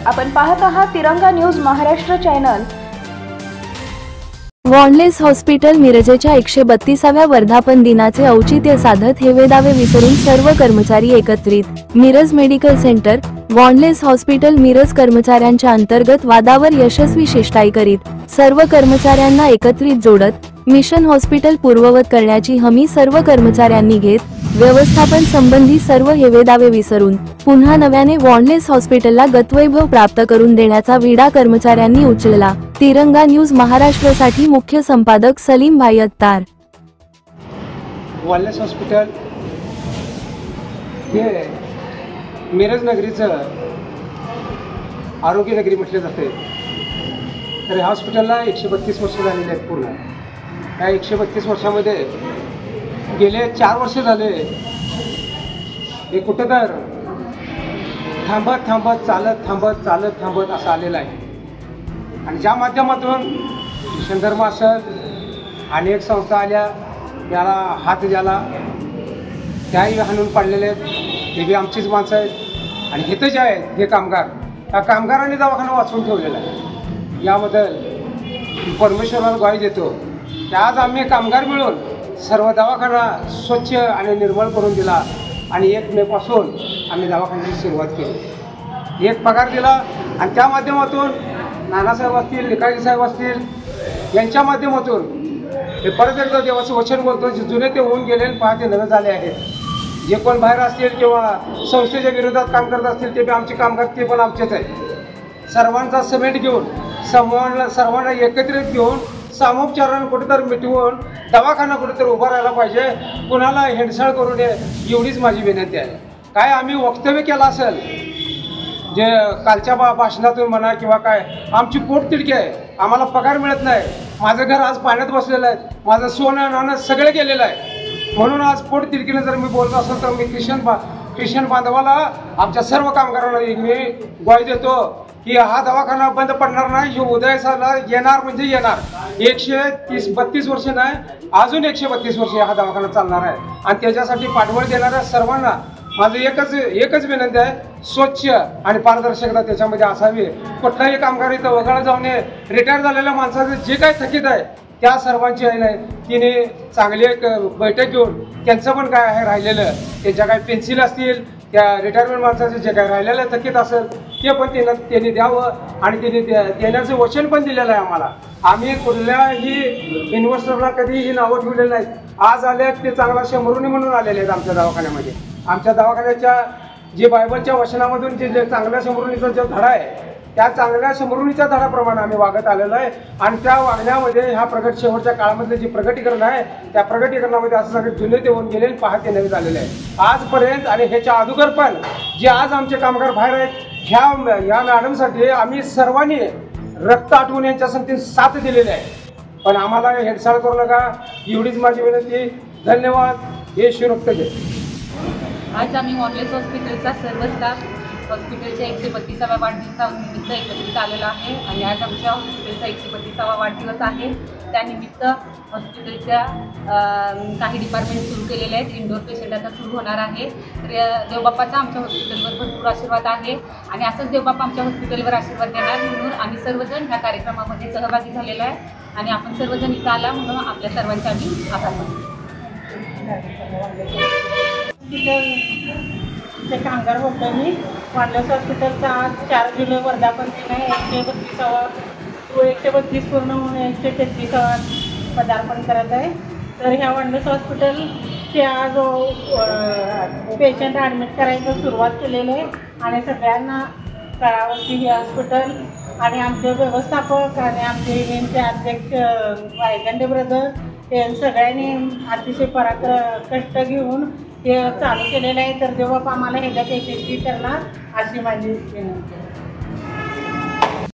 आपण पाहत आहात तिरंगा न्यूज महाराष्ट्र चॅनल। वॉन्डलेस हॉस्पिटल मिरजेच्या 132व्या वर्धापन दिनाचे औचित्य साधत हेवेदावे विसरून सर्व कर्मचारी एकत्रित। Miraj medical centre Wanless hospital Miraj कर्मचाऱ्यांच्या अंतर्गत वादावर यशस्वी शिष्टाई करीत सर्व कर्मचाऱ्यांना एकत्रित जोडत मिशन हॉस्पिटल पूर्ववत करण्याची हमी सर्व कर्मचाऱ्यांनी घेत व्यवस्थापन संबंधी सर्व हेवेदावे विसरून पुन्हा नव्याने वॉन्डलेस हॉस्पिटलला गतवैभव प्राप्त करून देण्याचा विडा कर्मचाऱ्यांनी उचलला। तिरंगा न्यूज महाराष्ट्रसाठी मुख्य संपादक सलीम भाई अत्तार। वॉन्डलेस हॉस्पिटल हे मिरज नगरीचं आरोग्य नगरी म्हटले जाते। तर या हॉस्पिटलला 132 वर्ष झालेली आहेत। पूर्ण या 132 वर्षामध्ये गेले 4 वर्ष झाले हे कुठं तर थांबत थांबत चालत असं आलेलं आहे। आणि ज्या माध्यमातून मिशन धर्म असेल अनेक संस्था आल्या त्याला हात द्याला त्याही हाणून पाडलेले आहेत। हे बी आमचीच माणसं आहेत आणि इथं जे आहेत हे कामगार त्या कामगारांनी दवाखाना वाचवून ठेवलेला आहे। याबद्दल परमेश्वराला ग्वाही देतो की आज आम्ही कामगार मिळून सर्व दवाखाना स्वच्छ आणि निर्मळ करून दिला आणि 1 मे पासून आम्ही दवाखान्याची सुरुवात केली। 1 पगार दिला आणि त्या माध्यमातून नानासाहेब असतील निकाळजी साहेब असतील यांच्या माध्यमातून हे परत एकदा देवाचं वचन बोलतो जे जुने ते होऊन गेले आणि पाहते नवे झाले आहेत। जे कोण बाहेर असतील किंवा संस्थेच्या विरोधात काम करत असतील ते बी आमचे कामगार ते पण आमचेच आहेत। सर्वांचा समेट घेऊन सर्वांना एकत्रित घेऊन सामोपचारानं कुठेतरी मिटवून दवाखाना कुठेतरी उभा राहायला पाहिजे। कुणाला हेंडसाळ करू नये एवढीच माझी विनंती आहे। काय आम्ही वक्तव्य केलं असेल जे कालच्या भाषणातून म्हणा किंवा काय आमची पोटतिडकी आहे, आम्हाला पगार मिळत नाही, माझं घर आज पाण्यात बसलेलं आहे, माझं सोनं नाणं सगळं गेलेलं आहे, म्हणून आज पोटतिडकीनं जर मी बोलत असेल तर मी ख्रिश्चन बांधवाला आमच्या सर्व कामगारांना मी ग्वाही देतो की हा दवाखाना बंद पडणार नाही। हे उदयाला येणार म्हणजे येणार। 132 वर्ष नाही अजून 132 वर्ष हा दवाखाना चालणार आहे आणि त्याच्यासाठी पाठबळ देणाऱ्या सर्वांना माझं एकच विनंती आहे, स्वच्छ आणि पारदर्शकता त्याच्यामध्ये असावी। कुठलाही कामगार इथं वगळा जाऊ नये। रिटायर झालेल्या माणसाचं जे काही थकीत आहे त्या सर्वांची आहे नाही तिने चांगली एक बैठक घेऊन त्यांचं पण काय आहे राहिलेलं त्यांच्या काही पेन्सिल असतील त्या रिटायरमेंट माणसाचं जे काही राहिलेलं थकीत असेल ते पण त्यांनी द्यावं आणि त्यांनी देण्याचं वचन पण दिलेलं आहे आम्हाला। आम्ही कुठल्याही इन्व्हेस्टरला कधीही नावं ठेवलेलं नाहीत। आज आले ते चांगला शंभरुनी म्हणून आलेले आहेत आमच्या दवाखान्यामध्ये। आमच्या दवाखान्याच्या जे बायबलच्या वचनामधून जे चांगल्या शंभरुनीचा जो धडा आहे त्या चांगल्या शंभरुनीच्या धडाप्रमाणे आम्ही वागत आलेलो आहे आणि त्या वागण्यामध्ये ह्या शेवटच्या काळामधले जे प्रगटीकरण आहे त्या प्रगटीकरणामध्ये असं सगळे जुने ते होऊन गेले पाहते नवे झालेले आहे आजपर्यंत। आणि ह्याच्या अगोदर पण जे आज आमचे कामगार बाहेर आहेत ह्या मॅडमसाठी आम्ही सर्वांनी रक्त आटवून यांच्यासाठी साथ दिलेली आहे। पण आम्हाला हेडसाळ करू नका एवढीच माझी विनंती। धन्यवाद। हे शिरोक्त जय। आज आम्ही वॉन्डलेस हॉस्पिटलचा सर्व स्टाफ हॉस्पिटलच्या 132व्या वाढदिवसानिमित्त एकत्रित आलेला आहे आणि आज आमच्या हॉस्पिटलचा 132वा वाढदिवस आहे। त्यानिमित्त हॉस्पिटलच्या काही डिपार्टमेंट सुरू केलेले आहेत। इंडोर पेशंट आता सुरू होणार आहे। तर देवबाप्पाचा आमच्या हॉस्पिटलवर भरपूर आशीर्वाद आहे आणि असंच देवबाप्पा आमच्या हॉस्पिटलवर आशीर्वाद देणार म्हणून आम्ही सर्वजण ह्या कार्यक्रमामध्ये सहभागी झालेलो आहे आणि आपण सर्वजण इथं आला म्हणून आपल्या सर्वांचे आम्ही आभार मानतो। ते कामगार होतो मी वॉन्डलेस हॉस्पिटलचा आज 4 जुलै वर्धापन दिन आहे। 132 पूर्ण होऊन 133वा पदार्पण करत आहे। तर ह्या वॉन्डलेस हॉस्पिटलचे आज पेशंट ॲडमिट करायचं सुरुवात केलेली आहे आणि सगळ्यांना कळावं की हे हॉस्पिटल आणि आमचे व्यवस्थापक आणि आमचे नेमके अध्यक्ष वायगंडे ब्रदर हे सगळ्यांनी अतिशय कष्ट घेऊन हे चालू केलेलं आहे। तर जेव्हा आम्हाला ह्याच्यात यशस्वी करणार अशी माझी विनंती आहे।